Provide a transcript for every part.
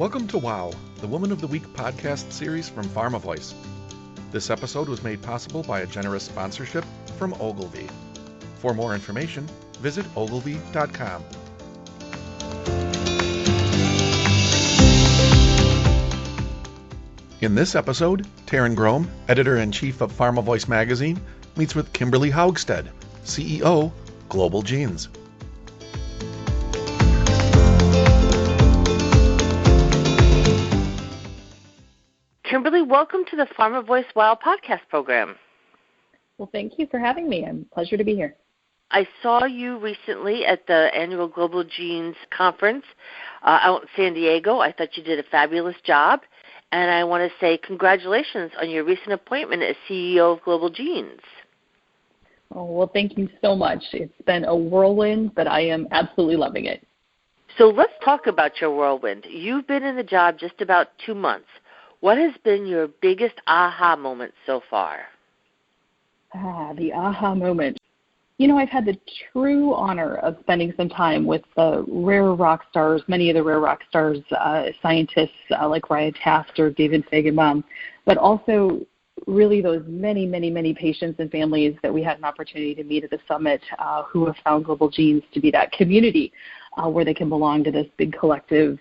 Welcome to WOW, the Woman of the Week podcast series from PharmaVOICE. This episode was made possible by a generous sponsorship from Ogilvy. For more information, visit ogilvy.com. In this episode, Taryn Grome, editor-in-chief of PharmaVOICE magazine, meets with Kimberly Haugstad, CEO, Global Genes. Kimberly, welcome to the PharmaVOICE WOW podcast program. Well, thank you for having me. It's a pleasure to be here. I saw you recently at the annual Global Genes conference out in San Diego. I thought you did a fabulous job, and I want to say congratulations on your recent appointment as CEO of Global Genes. Oh, well, thank you so much. It's been a whirlwind, but I am absolutely loving it. So let's talk about your whirlwind. You've been in the job just about 2 months. What has been your biggest aha moment so far? The aha moment. You know, I've had the true honor of spending some time with the rare rock stars, many of the rare rock stars, scientists like Ryan Taft or David Feigenbaum, but also really those many, many, many patients and families that we had an opportunity to meet at the summit who have found Global Genes to be that community where they can belong to this big collective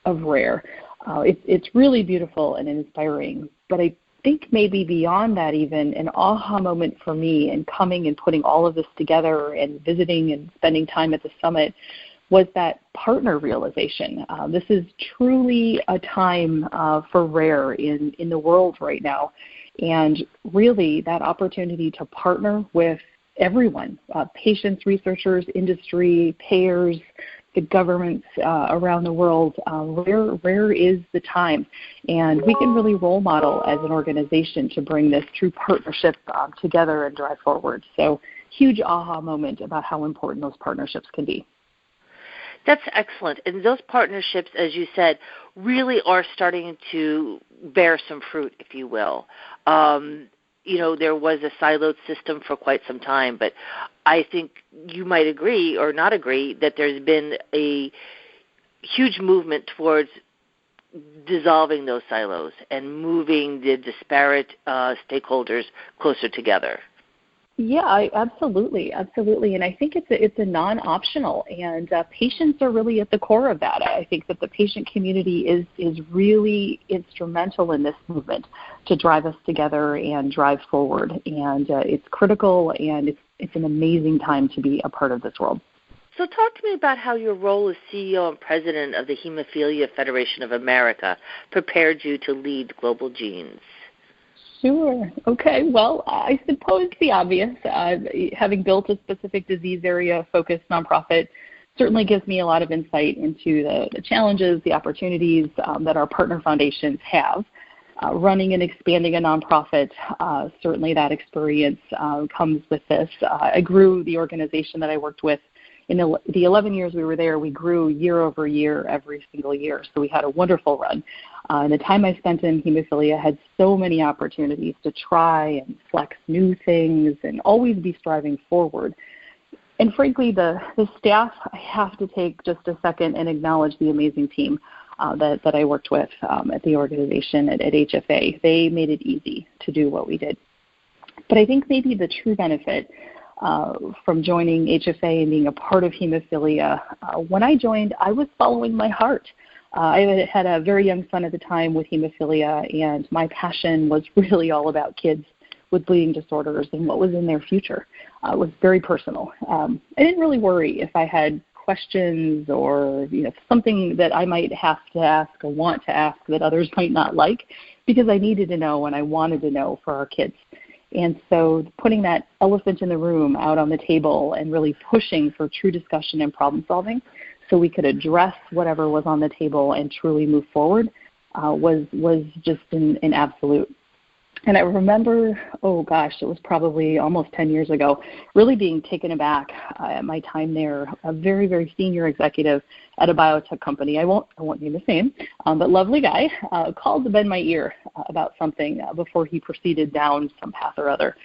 of rare. It's really beautiful and inspiring, but I think maybe beyond that even, an aha moment for me in coming and putting all of this together and visiting and spending time at the summit was that partner realization. This is truly a time for rare in the world right now, and really that opportunity to partner with everyone, patients, researchers, industry, payers, the governments around the world. Rare is the time, and we can really role model as an organization to bring this true partnership together and drive forward. So huge aha moment about how important those partnerships can be. That's excellent. And those partnerships, as you said, really are starting to bear some fruit, if you will. There was a siloed system for quite some time, but I think you might agree or not agree that there's been a huge movement towards dissolving those silos and moving the disparate stakeholders closer together. Yeah, absolutely. And I think it's a non-optional, and patients are really at the core of that. I think that the patient community is really instrumental in this movement to drive us together and drive forward, and it's critical, and it's an amazing time to be a part of this world. So talk to me about how your role as CEO and president of the Hemophilia Federation of America prepared you to lead Global Genes. Sure. Okay. Well, I suppose the obvious, having built a specific disease area-focused nonprofit certainly gives me a lot of insight into the challenges, the opportunities that our partner foundations have. Running and expanding a nonprofit, certainly that experience comes with this. I grew the organization that I worked with. In the 11 years we were there, we grew year over year, every single year. So we had a wonderful run. And the time I spent in hemophilia had so many opportunities to try and flex new things and always be striving forward. And frankly, the staff, I have to take just a second and acknowledge the amazing team that I worked with at the organization at HFA. They made it easy to do what we did. But I think maybe the true benefit from joining HFA and being a part of hemophilia, when I joined, I was following my heart. I had a very young son at the time with hemophilia, and my passion was really all about kids with bleeding disorders and what was in their future. It was very personal. I didn't really worry if I had questions or something that I might have to ask or want to ask that others might not like, because I needed to know and I wanted to know for our kids. And so putting that elephant in the room out on the table and really pushing for true discussion and problem solving so we could address whatever was on the table and truly move forward was just an absolute. And I remember, it was probably almost 10 years ago, really being taken aback at my time there. A very, very senior executive at a biotech company, I won't name his name, but lovely guy, called to bend my ear about something before he proceeded down some path or other.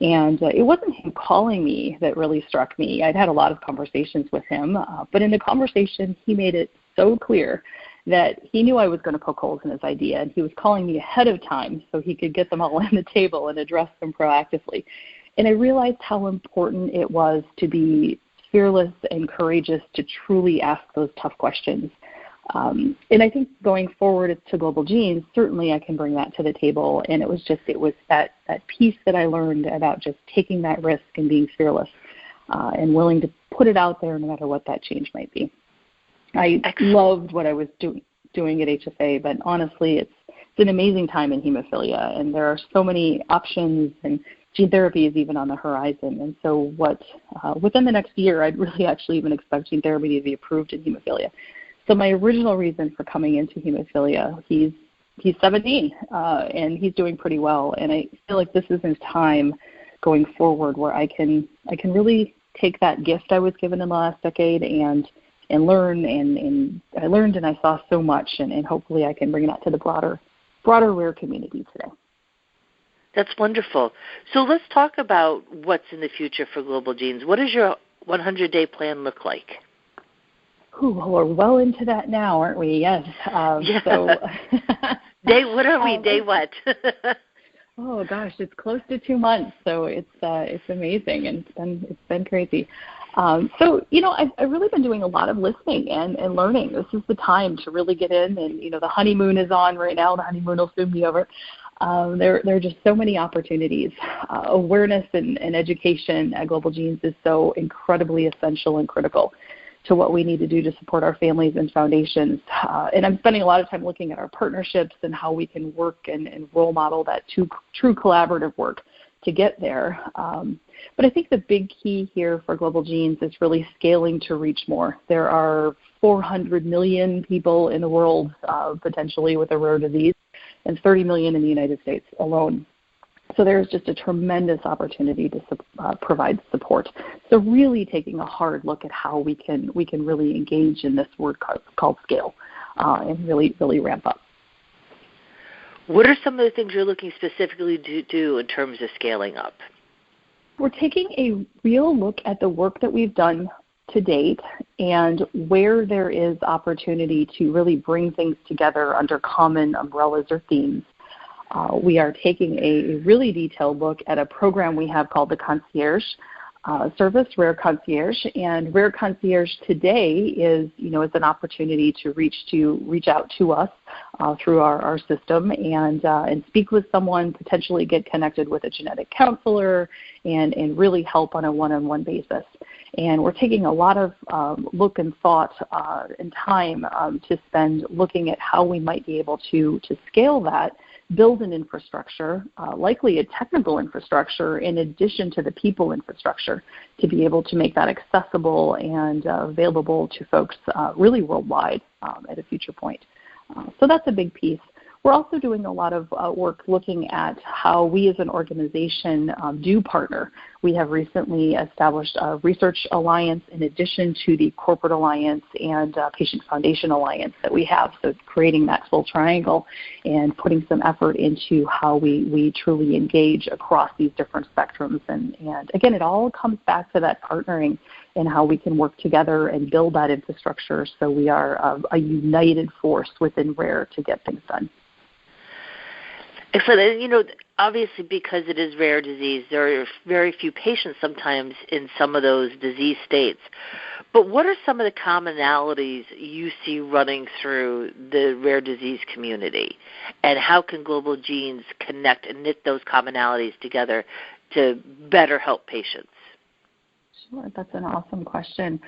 And it wasn't him calling me that really struck me. I'd had a lot of conversations with him, but in the conversation, he made it so clear that he knew I was going to poke holes in his idea, and he was calling me ahead of time so he could get them all on the table and address them proactively. And I realized how important it was to be fearless and courageous to truly ask those tough questions. And I think going forward to Global Genes, certainly I can bring that to the table. And it was that piece that I learned about just taking that risk and being fearless and willing to put it out there no matter what that change might be. I loved what I was doing at HFA, but honestly, it's an amazing time in hemophilia, and there are so many options, and gene therapy is even on the horizon. And so within the next year, I'd really actually even expect gene therapy to be approved in hemophilia. So my original reason for coming into hemophilia, he's 17, and he's doing pretty well. And I feel like this is his time going forward where I can really take that gift I was given in the last decade and learn. And I learned and I saw so much, and hopefully I can bring that to the broader rare community today. That's wonderful. So let's talk about what's in the future for Global Genes. What does your 100-day plan look like? Ooh, well, we're well into that now, aren't we? Yes. Yeah. So, what are we? Day what? Oh gosh, it's close to 2 months, so it's amazing, and it's been crazy. So I've really been doing a lot of listening and learning. This is the time to really get in, and the honeymoon is on right now. The honeymoon will soon be over. There are just so many opportunities. Awareness and education at Global Genes is so incredibly essential and critical to what we need to do to support our families and foundations. And I'm spending a lot of time looking at our partnerships and how we can work and role model that true collaborative work to get there. But I think the big key here for Global Genes is really scaling to reach more. There are 400 million people in the world potentially with a rare disease, and 30 million in the United States alone. So there's just a tremendous opportunity to provide support. So really taking a hard look at how we can really engage in this word called scale and really ramp up. What are some of the things you're looking specifically to do in terms of scaling up? We're taking a real look at the work that we've done to date and where there is opportunity to really bring things together under common umbrellas or themes. We are taking a really detailed look at a program we have called the Concierge Service, Rare Concierge. And Rare Concierge today is an opportunity to reach out to us through our system and speak with someone, potentially get connected with a genetic counselor, and really help on a one-on-one basis. And we're taking a lot of look and thought and time to spend looking at how we might be able to scale that, build an infrastructure, likely a technical infrastructure, in addition to the people infrastructure, to be able to make that accessible and available to folks really worldwide at a future point. So that's a big piece. We're also doing a lot of work looking at how we as an organization do partner. We have recently established a research alliance in addition to the corporate alliance and patient foundation alliance that we have, so creating that full triangle and putting some effort into how we truly engage across these different spectrums. And again, it all comes back to that partnering and how we can work together and build that infrastructure so we are a united force within Rare to get things done. Excellent. And, obviously because it is rare disease, there are very few patients sometimes in some of those disease states. But what are some of the commonalities you see running through the rare disease community? And how can Global Genes connect and knit those commonalities together to better help patients? Sure, that's an awesome question.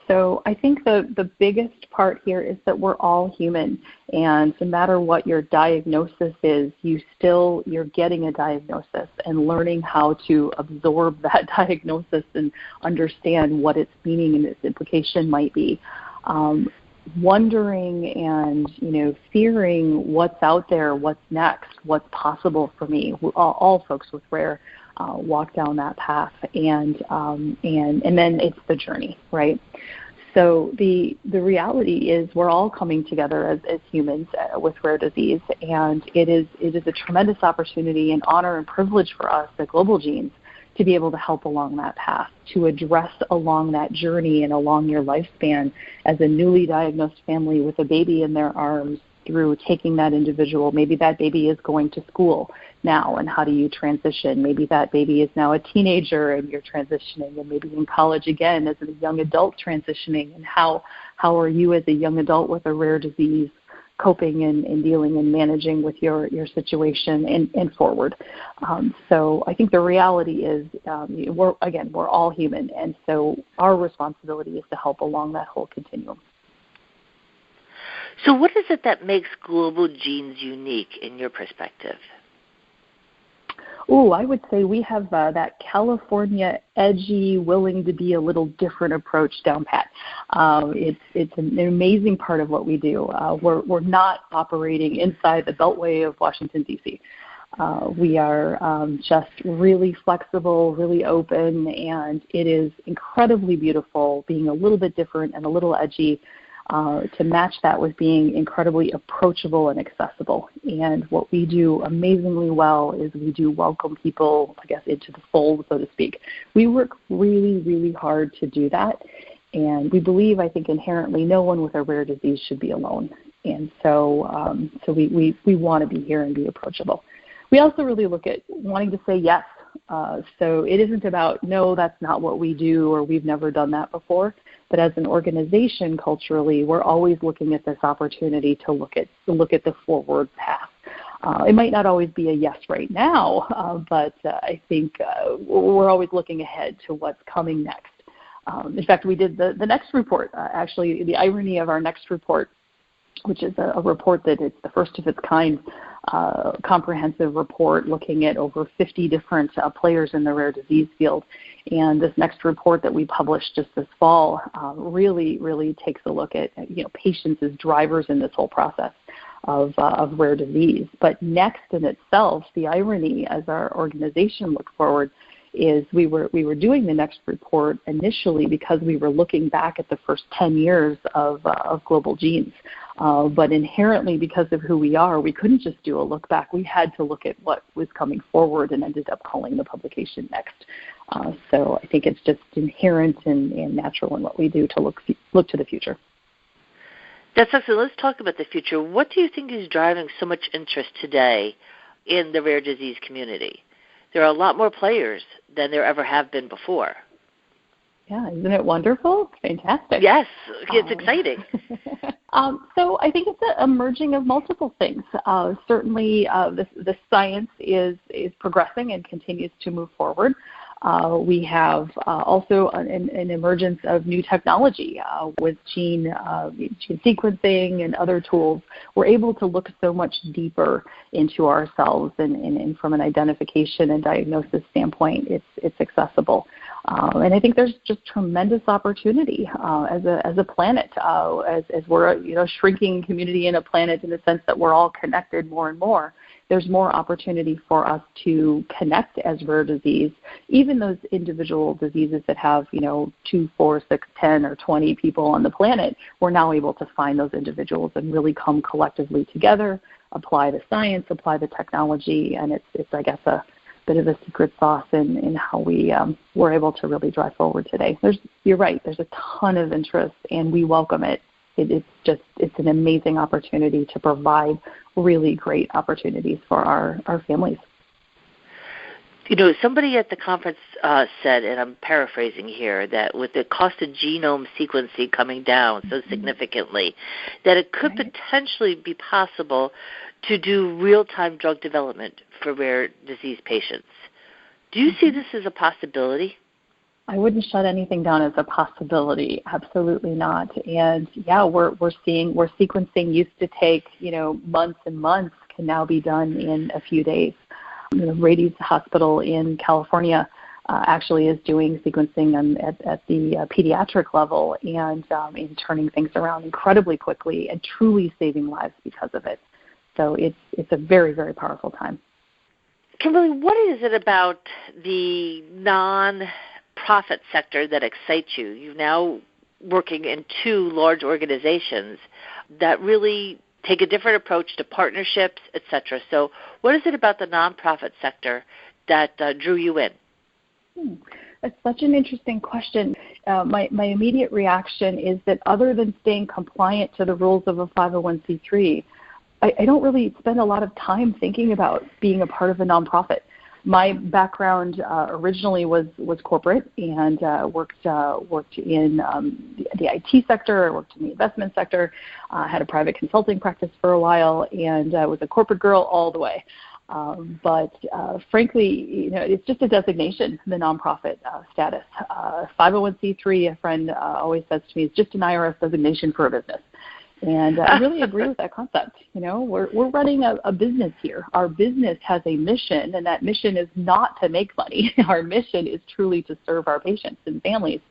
So I think the biggest part here is that we're all human, and no matter what your diagnosis is, you're getting a diagnosis and learning how to absorb that diagnosis and understand what its meaning and its implication might be. Wondering and fearing what's out there, what's next, what's possible for me. All folks with rare walk down that path, and then it's the journey, right? So the reality is we're all coming together as humans with rare disease, and it is a tremendous opportunity and honor and privilege for us at Global Genes to be able to help along that path, to address along that journey and along your lifespan as a newly diagnosed family with a baby in their arms, through taking that individual. Maybe that baby is going to school now, and how do you transition? Maybe that baby is now a teenager and you're transitioning, and maybe in college again as a young adult transitioning, and how are you as a young adult with a rare disease coping and dealing and managing with your situation and forward. So I think the reality is we're all human, and so our responsibility is to help along that whole continuum. So what is it that makes Global Genes unique in your perspective? I would say we have that California edgy, willing to be a little different approach down pat. It's an amazing part of what we do. We're not operating inside the Beltway of Washington, D.C. We are just really flexible, really open, and it is incredibly beautiful being a little bit different and a little edgy, to match that with being incredibly approachable and accessible. And what we do amazingly well is we do welcome people, I guess, into the fold, so to speak. We work really, really hard to do that. And we believe, I think, inherently no one with a rare disease should be alone. And so we want to be here and be approachable. We also really look at wanting to say yes. So it isn't about, no, that's not what we do, or we've never done that before. But as an organization, culturally, we're always looking at this opportunity to look at the forward path. It might not always be a yes right now, but I think we're always looking ahead to what's coming next. In fact, we did the next report. Actually, the irony of our next report, which is a report that it's the first of its kind, comprehensive report looking at over 50 different players in the rare disease field. And this next report that we published just this fall really, really takes a look at patients as drivers in this whole process of rare disease. But next in itself, the irony as our organization looked forward is we were doing the next report initially because we were looking back at the first 10 years of Global Genes. But inherently, because of who we are, we couldn't just do a look back. We had to look at what was coming forward and ended up calling the publication next. So I think it's just inherent and natural in what we do to look to the future. That's excellent. Let's talk about the future. What do you think is driving so much interest today in the rare disease community? There are a lot more players than there ever have been before. Yeah, isn't it wonderful? Fantastic. Yes, it's exciting. So I think it's a merging of multiple things. Certainly, the science is progressing and continues to move forward. We have also an emergence of new technology with gene sequencing and other tools. We're able to look so much deeper into ourselves, and from an identification and diagnosis standpoint, it's accessible. And I think there's just tremendous opportunity as a planet, as we're a shrinking community in a planet in the sense that we're all connected more and more. There's more opportunity for us to connect as rare disease, even those individual diseases that have 2, 4, 6, 10, or 20 people on the planet. We're now able to find those individuals and really come collectively together, apply the science, apply the technology, and it's I guess a bit of a secret sauce in how we're able to really drive forward today. You're right. There's a ton of interest, and we welcome it. It's an amazing opportunity to provide really great opportunities for our families. Somebody at the conference said, and I'm paraphrasing here, that with the cost of genome sequencing coming down so significantly, that it could potentially be possible to do real-time drug development for rare disease patients. Do you see this as a possibility? I wouldn't shut anything down as a possibility. Absolutely not. And yeah, we're seeing where sequencing used to take months and months can now be done in a few days. Rady's Hospital in California actually is doing sequencing at the pediatric level and in turning things around incredibly quickly and truly saving lives because of it. So it's a very, very powerful time. Kimberly, what is it about the non-profit sector that excites you? You're now working in 2 large organizations that really take a different approach to partnerships, et cetera. So what is it about the nonprofit sector that drew you in? That's such an interesting question. My immediate reaction is that other than staying compliant to the rules of a 501c3, I don't really spend a lot of time thinking about being a part of a nonprofit. My background originally was corporate and worked in the IT sector. I worked in the investment sector, had a private consulting practice for a while, and was a corporate girl all the way. But frankly, it's just a designation, the nonprofit status. 501c3, a friend always says to me, is just an IRS designation for a business. And I really agree with that concept. We're running a business here. Our business has a mission, and that mission is not to make money. Our mission is truly to serve our patients and families.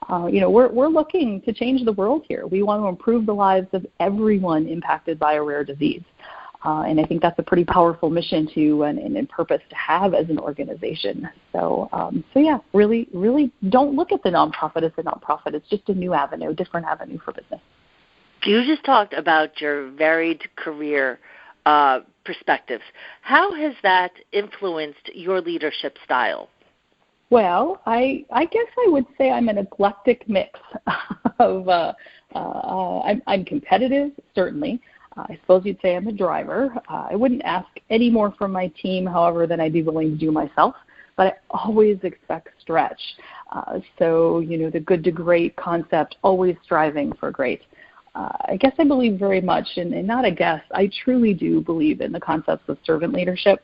We're looking to change the world here. We want to improve the lives of everyone impacted by a rare disease. And I think that's a pretty powerful mission and purpose to have as an organization. So yeah, really, really don't look at the nonprofit as a nonprofit. It's just a new avenue, different avenue for business. You just talked about your varied career perspectives. How has that influenced your leadership style? Well, I guess I would say I'm an eclectic mix of I'm competitive, certainly. I suppose you'd say I'm a driver. I wouldn't ask any more from my team, however, than I'd be willing to do myself. But I always expect stretch. So, the good to great concept, always striving for great. I guess I believe very much, and not a guess, I truly do believe in the concepts of servant leadership.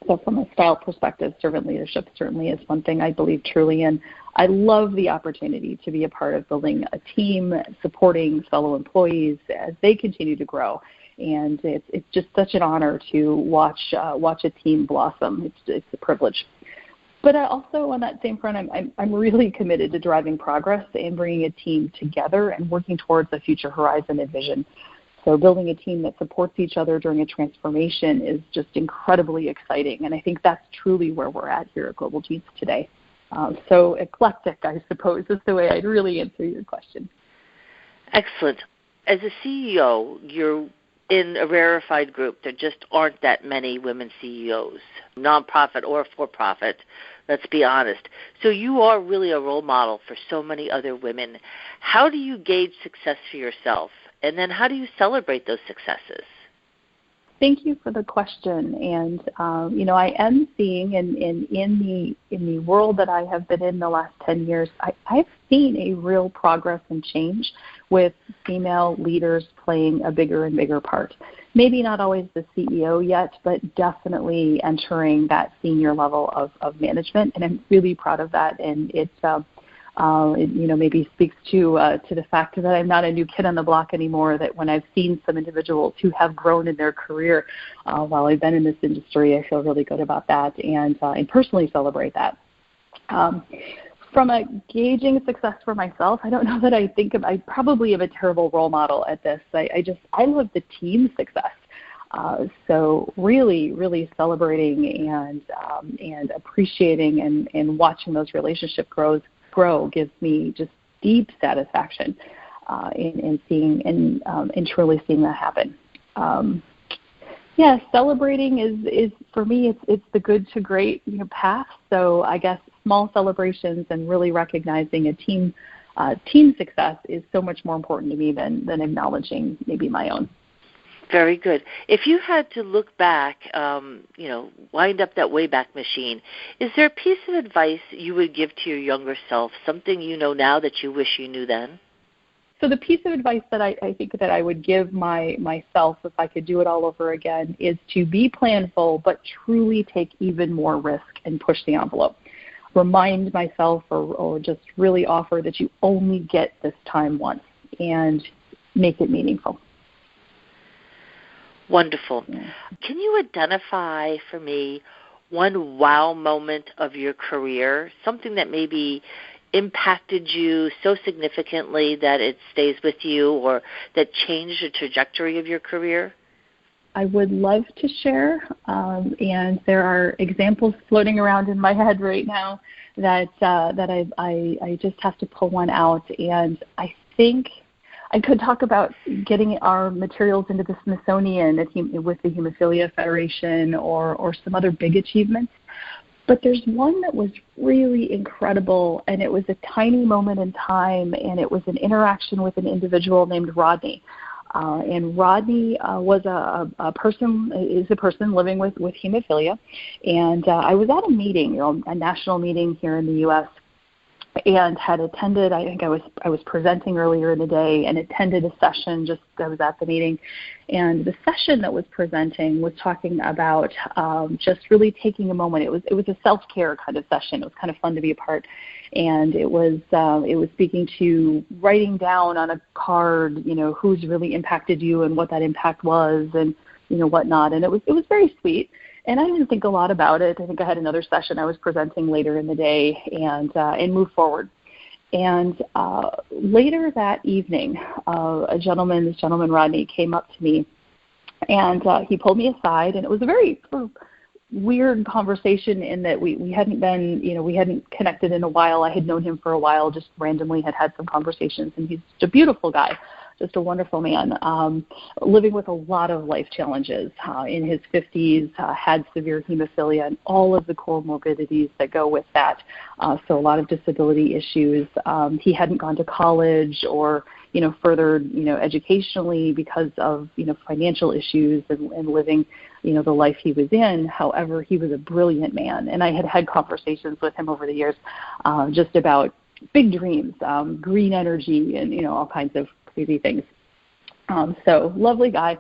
So from a style perspective, servant leadership certainly is one thing I believe truly in. I love the opportunity to be a part of building a team, supporting fellow employees as they continue to grow. And it's just such an honor to watch a team blossom. It's a privilege. But also on that same front, I'm really committed to driving progress and bringing a team together and working towards a future horizon and vision. So building a team that supports each other during a transformation is just incredibly exciting. And I think that's truly where we're at here at Global Genes today. So eclectic, I suppose, is the way I'd really answer your question. Excellent. As a CEO, you're in a rarefied group. There just aren't that many women CEOs, nonprofit or for-profit, let's be honest. So you are really a role model for so many other women. How do you gauge success for yourself? And then how do you celebrate those successes? Thank you for the question. And, I am seeing in the world that I have been in the last 10 years, I've seen a real progress and change with female leaders playing a bigger and bigger part. Maybe not always the CEO yet, but definitely entering that senior level of management. And I'm really proud of that. And it maybe speaks to the fact that I'm not a new kid on the block anymore, that when I've seen some individuals who have grown in their career while I've been in this industry, I feel really good about that and personally celebrate that. From a gauging success for myself, I don't know that I probably am a terrible role model at this. I love the team success. So really, really celebrating and appreciating and watching those relationships grow gives me just deep satisfaction in seeing and truly seeing that happen. Celebrating is for me it's the good to great path. So I guess small celebrations and really recognizing a team success is so much more important to me than acknowledging maybe my own. Very good. If you had to look back, wind up that Wayback Machine, is there a piece of advice you would give to your younger self, something you know now that you wish you knew then? So the piece of advice that I think that I would give myself if I could do it all over again is to be planful, but truly take even more risk and push the envelope. Remind myself or just really offer that you only get this time once and make it meaningful. Wonderful. Can you identify for me one wow moment of your career, something that maybe impacted you so significantly that it stays with you or that changed the trajectory of your career? I would love to share, and there are examples floating around in my head right now that I just have to pull one out, and I think I could talk about getting our materials into the Smithsonian with the Hemophilia Federation or some other big achievements. But there's one that was really incredible, and it was a tiny moment in time, and it was an interaction with an individual named Rodney. And Rodney was a person living with hemophilia. And I was at a meeting, a national meeting here in the U.S., and had attended, I think I was presenting earlier in the day and attended a session, I was at the meeting, and the session that was presenting was talking about just really taking a moment. It was a self-care kind of session. It was kind of fun to be a part, and it was speaking to writing down on a card, who's really impacted you and what that impact was, and whatnot, and it was very sweet. And I didn't think a lot about it. I think I had another session I was presenting later in the day and moved forward. And later that evening, this gentleman, Rodney, came up to me, and he pulled me aside, and it was a very sort of weird conversation in that we hadn't been, we hadn't connected in a while. I had known him for a while, just randomly had some conversations, and he's just a beautiful guy. Just a wonderful man, living with a lot of life challenges. In his 50s, had severe hemophilia and all of the comorbidities that go with that. So a lot of disability issues. He hadn't gone to college or further educationally because of financial issues and living the life he was in. However, he was a brilliant man, and I had conversations with him over the years just about big dreams, green energy, and all kinds of crazy things. So lovely guy.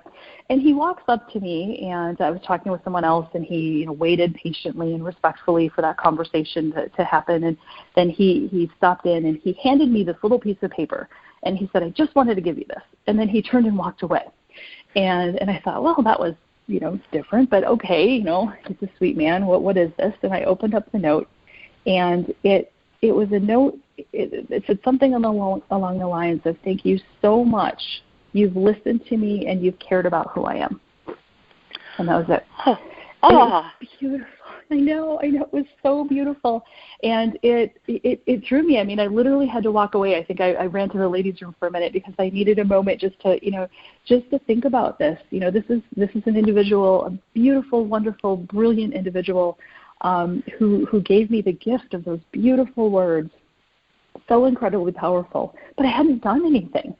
And he walks up to me, and I was talking with someone else, and he waited patiently and respectfully for that conversation to happen. And then he stopped in, and he handed me this little piece of paper, and he said, "I just wanted to give you this." And then he turned and walked away. And I thought, well, that was different, but okay, he's a sweet man. What is this? And I opened up the note, and it was a note. It said something along the lines of, "Thank you so much. You've listened to me and you've cared about who I am." And that was it. Oh. It was beautiful. I know. It was so beautiful. And it drew me. I mean, I literally had to walk away. I think I ran to the ladies' room for a minute because I needed a moment just to think about this. This is an individual, a beautiful, wonderful, brilliant individual who gave me the gift of those beautiful words. So incredibly powerful, but I hadn't done anything.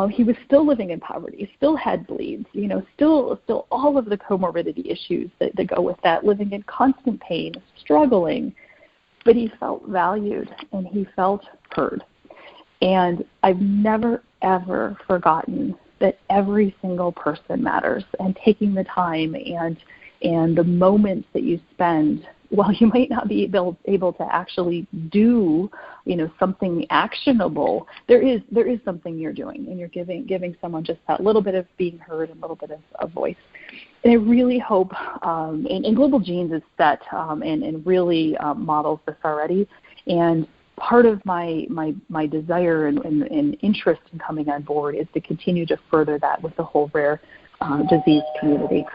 He was still living in poverty, still had bleeds, still all of the comorbidity issues that go with that, living in constant pain, struggling, but he felt valued and he felt heard. And I've never, ever forgotten that every single person matters, and taking the time and the moments that you spend, while you might not be able to actually do, something actionable, there is something you're doing, and you're giving someone just that little bit of being heard and a little bit of voice. And I really hope, and Global Genes is set and really models this already. And part of my desire and interest in coming on board is to continue to further that with the whole rare disease community.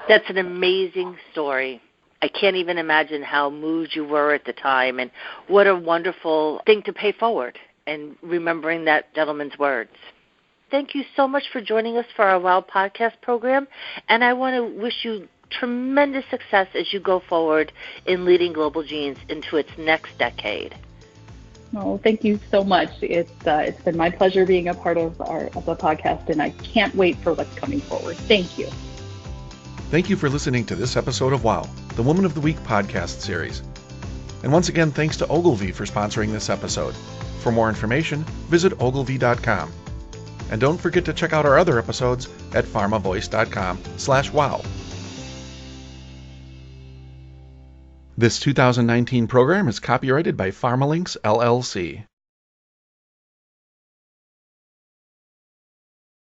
That's an amazing story. I can't even imagine how moved you were at the time, and what a wonderful thing to pay forward and remembering that gentleman's words. Thank you so much for joining us for our WOW podcast program, and I want to wish you tremendous success as you go forward in leading Global Genes into its next decade. Oh, thank you so much. It's been my pleasure being a part of the podcast, and I can't wait for what's coming forward. Thank you. Thank you for listening to this episode of WOW, the Woman of the Week podcast series. And once again, thanks to Ogilvy for sponsoring this episode. For more information, visit ogilvy.com. And don't forget to check out our other episodes at pharmavoice.com/wow. This 2019 program is copyrighted by PharmaLinks, LLC.